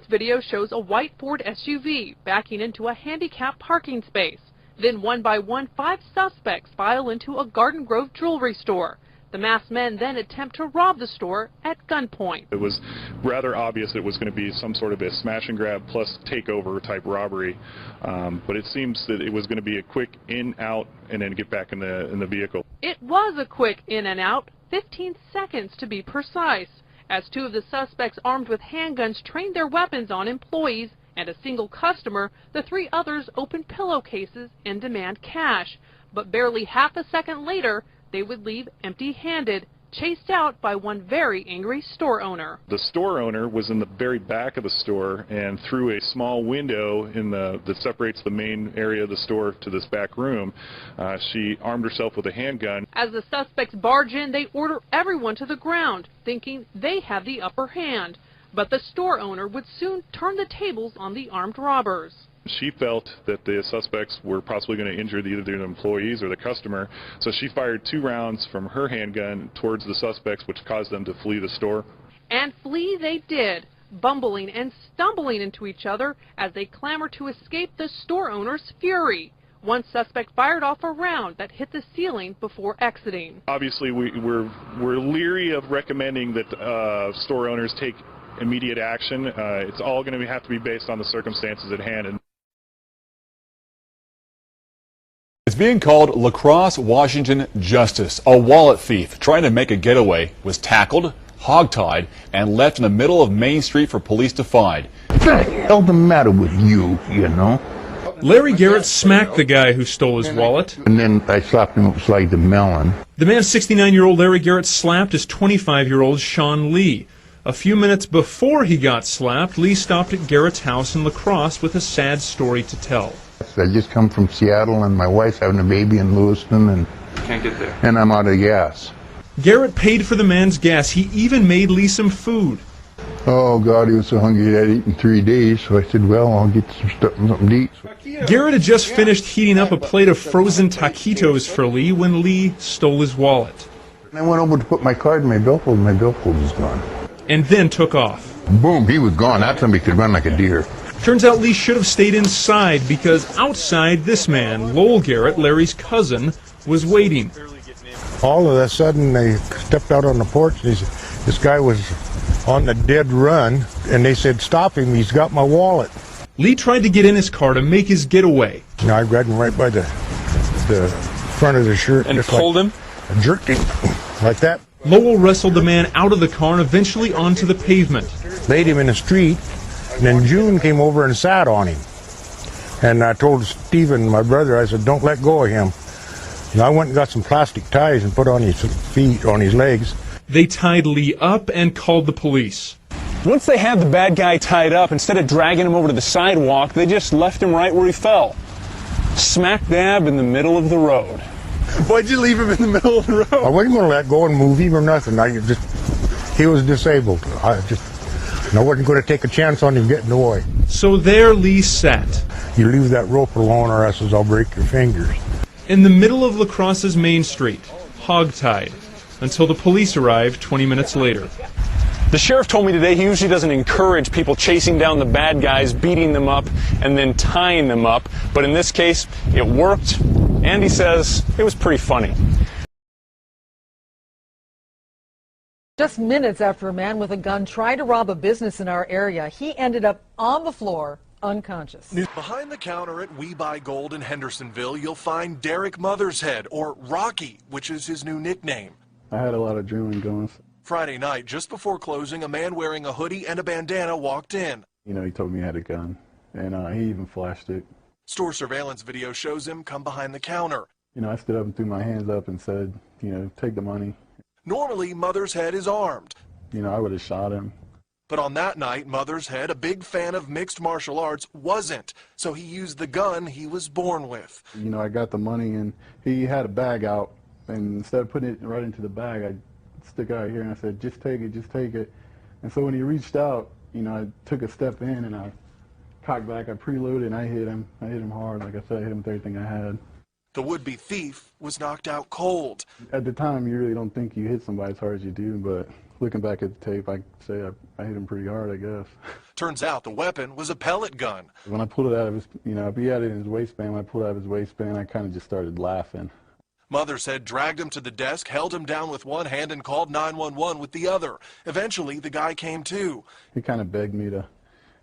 video shows a white Ford SUV backing into a handicapped parking space. Then one by one, 5 suspects file into a Garden Grove jewelry store. The masked men then attempt to rob the store at gunpoint. It was rather obvious it was going to be some sort of a smash and grab plus takeover type robbery, but it seems that it was going to be a quick in, out, and then get back in the vehicle. It was a quick in and out, 15 seconds to be precise, as 2 of the suspects armed with handguns trained their weapons on employees and a single customer. The 3 others opened pillowcases and demand cash, but barely half a second later, they would leave empty-handed, chased out by one very angry store owner. The store owner was in the very back of the store, and through a small window that separates the main area of the store to this back room, she armed herself with a handgun. As the suspects barge in, they order everyone to the ground, thinking they have the upper hand. But the store owner would soon turn the tables on the armed robbers. She felt that the suspects were possibly going to injure either the employees or the customer, so she fired 2 rounds from her handgun towards the suspects, which caused them to flee the store. And flee they did, bumbling and stumbling into each other as they clamored to escape the store owner's fury. One suspect fired off a round that hit the ceiling before exiting. Obviously, we're leery of recommending that store owners take immediate action. It's all going to have to be based on the circumstances at hand. It's being called La Crosse, Washington justice. A wallet thief trying to make a getaway was tackled, hogtied, and left in the middle of Main Street for police to find. What the hell the matter with you, you know? Larry Garrett smacked the guy who stole his wallet. And then I slapped him upside the melon. The man, 69-year-old Larry Garrett, slapped his 25-year-old Sean Lee. A few minutes before he got slapped, Lee stopped at Garrett's house in La Crosse with a sad story to tell. I just come from Seattle, and my wife's having a baby in Lewiston, and can't get there. And I'm out of gas. Garrett paid for the man's gas. He even made Lee some food. Oh, God, he was so hungry he had eaten 3 days, so I said, well, I'll get something to eat. Garrett had just finished heating up a plate of frozen taquitos for Lee when Lee stole his wallet. And I went over to put my card in my billfold, and my billfold was gone. And then took off. Boom, he was gone. That somebody could run like a deer. Turns out Lee should have stayed inside because outside this man, Lowell Garrett, Larry's cousin, was waiting. All of a sudden they stepped out on the porch and this guy was on the dead run and they said, stop him, he's got my wallet. Lee tried to get in his car to make his getaway. You know, I grabbed him right by the front of the shirt. And pulled him? I jerked him like that. Lowell wrestled the man out of the car and eventually onto the pavement. Laid him in the street. And then June came over and sat on him. And I told Stephen, my brother, I said, don't let go of him. And I went and got some plastic ties and put on his feet, on his legs. They tied Lee up and called the police. Once they had the bad guy tied up, instead of dragging him over to the sidewalk, they just left him right where he fell. Smack dab in the middle of the road. Why'd you leave him in the middle of the road? I wasn't going to let go and move him or nothing. He was disabled. I wasn't going to take a chance on him getting away. So there Lee sat. You leave that rope alone or else I'll break your fingers. In the middle of La Crosse's Main Street, hogtied, until the police arrived 20 minutes later. The sheriff told me today he usually doesn't encourage people chasing down the bad guys, beating them up, and then tying them up. But in this case, it worked, and he says it was pretty funny. Just minutes after a man with a gun tried to rob a business in our area, he ended up on the floor, unconscious. Behind the counter at We Buy Gold in Hendersonville, you'll find Derek Mothershead, or Rocky, which is his new nickname. I had a lot of adrenaline going. Friday night, just before closing, a man wearing a hoodie and a bandana walked in. You know, he told me he had a gun, and he even flashed it. Store surveillance video shows him come behind the counter. You know, I stood up and threw my hands up and said, you know, take the money. Normally, Mothershead is armed. You know, I would have shot him. But on that night, Mothershead, a big fan of mixed martial arts, wasn't. So he used the gun he was born with. You know, I got the money, and he had a bag out, and instead of putting it right into the bag, I stuck out here and I said, just take it, just take it. And so when he reached out, you know, I took a step in and I cocked back, I preloaded, and I hit him. I hit him hard. Like I said, I hit him with everything I had. The would-be thief was knocked out cold. At the time, you really don't think you hit somebody as hard as you do, but looking back at the tape, I say I hit him pretty hard, I guess. Turns out the weapon was a pellet gun. When I pulled it out of his, if he had it in his waistband, when I pulled it out of his waistband, I kind of just started laughing. Mother said dragged him to the desk, held him down with one hand, and called 911 with the other. Eventually, the guy came to. He kind of begged me to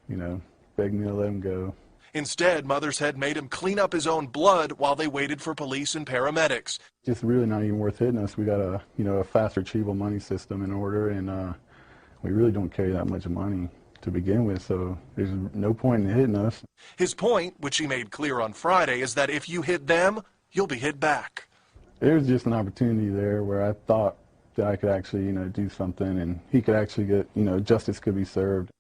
let him go. Instead, Mother said made him clean up his own blood while they waited for police and paramedics. Just really not even worth hitting us. We got a fast retrieval money system in order, and we really don't carry that much money to begin with, so there's no point in hitting us. His point, which he made clear on Friday, is that if you hit them, you'll be hit back. There was just an opportunity there where I thought that I could actually, do something, and he could actually get, justice could be served.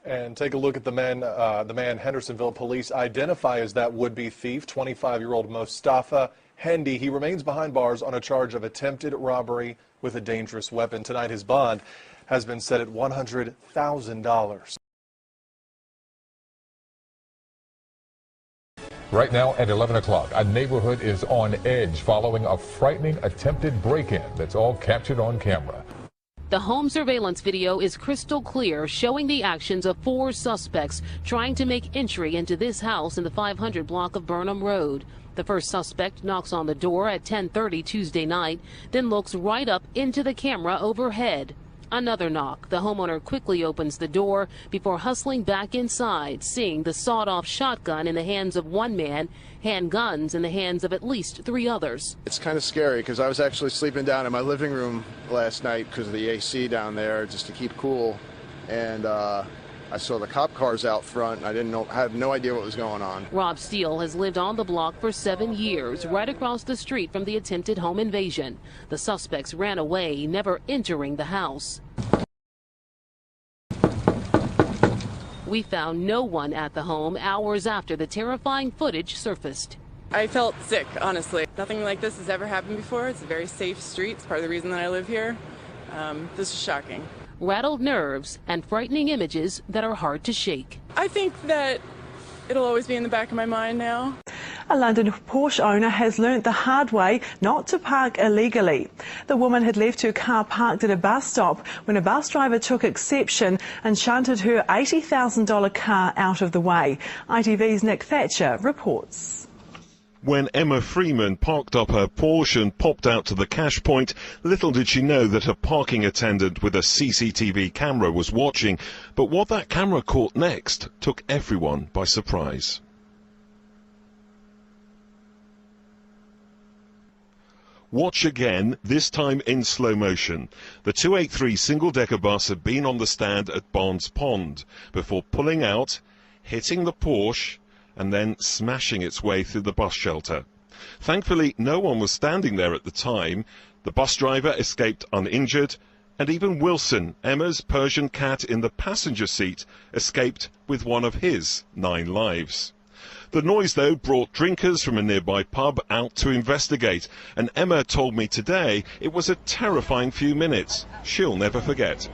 And take a look at the man Hendersonville police identify as that would-be thief, 25-year-old Mostafa Hendy. He remains behind bars on a charge of attempted robbery with a dangerous weapon. Tonight, his bond has been set at $100,000. Right now at 11 o'clock, a neighborhood is on edge following a frightening attempted break-in that's all captured on camera. The home surveillance video is crystal clear, showing the actions of 4 suspects trying to make entry into this house in the 500 block of Burnham Road. The first suspect knocks on the door at 10:30 Tuesday night, then looks right up into the camera overhead. Another knock. The homeowner quickly opens the door before hustling back inside, seeing the sawed-off shotgun in the hands of one man, handguns in the hands of at least 3 others. It's kind of scary because I was actually sleeping down in my living room last night because of the AC down there, just to keep cool, and I saw the cop cars out front. I had no idea what was going on. Rob Steele has lived on the block for 7 years, right across the street from the attempted home invasion. The suspects ran away, never entering the house. We found no one at the home hours after the terrifying footage surfaced. I felt sick, honestly. Nothing like this has ever happened before. It's a very safe street. It's part of the reason that I live here. This is shocking. Rattled nerves and frightening images that are hard to shake. I think that it'll always be in the back of my mind now. A London Porsche owner has learnt the hard way not to park illegally. The woman had left her car parked at a bus stop when a bus driver took exception and shunted her $80,000 car out of the way. ITV's Nick Thatcher reports. When Emma Freeman parked up her Porsche and popped out to the cash point, little did she know that a parking attendant with a CCTV camera was watching. But what that camera caught next took everyone by surprise. Watch again, this time in slow motion. The 283 single-decker bus had been on the stand at Barnes Pond before pulling out, hitting the Porsche, and then smashing its way through the bus shelter. Thankfully, no one was standing there at the time. The bus driver escaped uninjured, and even Wilson, Emma's Persian cat in the passenger seat, escaped with one of his 9 lives. The noise, though, brought drinkers from a nearby pub out to investigate, and Emma told me today it was a terrifying few minutes she'll never forget.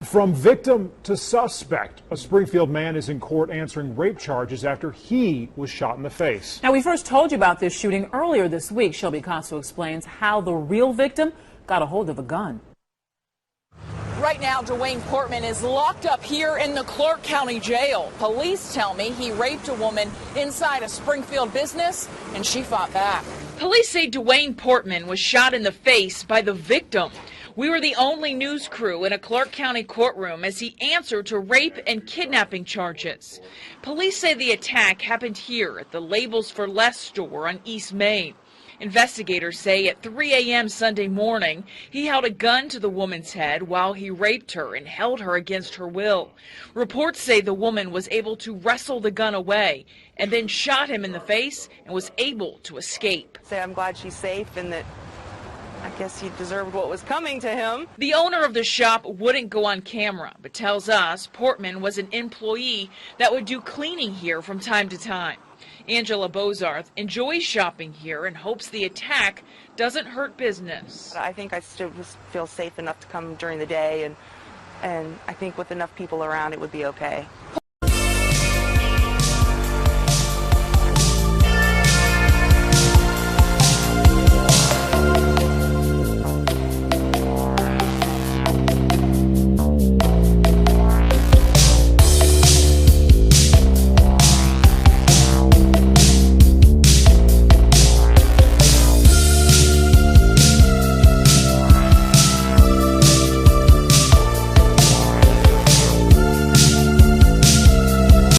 From victim to suspect, a Springfield man is in court answering rape charges after he was shot in the face. Now, we first told you about this shooting earlier this week. Shelby Costo explains how the real victim got a hold of a gun. Right now, Dwayne Portman is locked up here in the Clark County Jail. Police tell me he raped a woman inside a Springfield business, and she fought back. Police say Dwayne Portman was shot in the face by the victim. We were the only news crew in a Clark County courtroom as he answered to rape and kidnapping charges. Police say the attack happened here at the Labels for Less store on East Main. Investigators say at 3 a.m. Sunday morning, he held a gun to the woman's head while he raped her and held her against her will. Reports say the woman was able to wrestle the gun away and then shot him in the face and was able to escape. I'm glad she's safe and that I guess he deserved what was coming to him. The owner of the shop wouldn't go on camera, but tells us Portman was an employee that would do cleaning here from time to time. Angela Bozarth enjoys shopping here and hopes the attack doesn't hurt business. I think I still just feel safe enough to come during the day, and I think with enough people around it would be okay.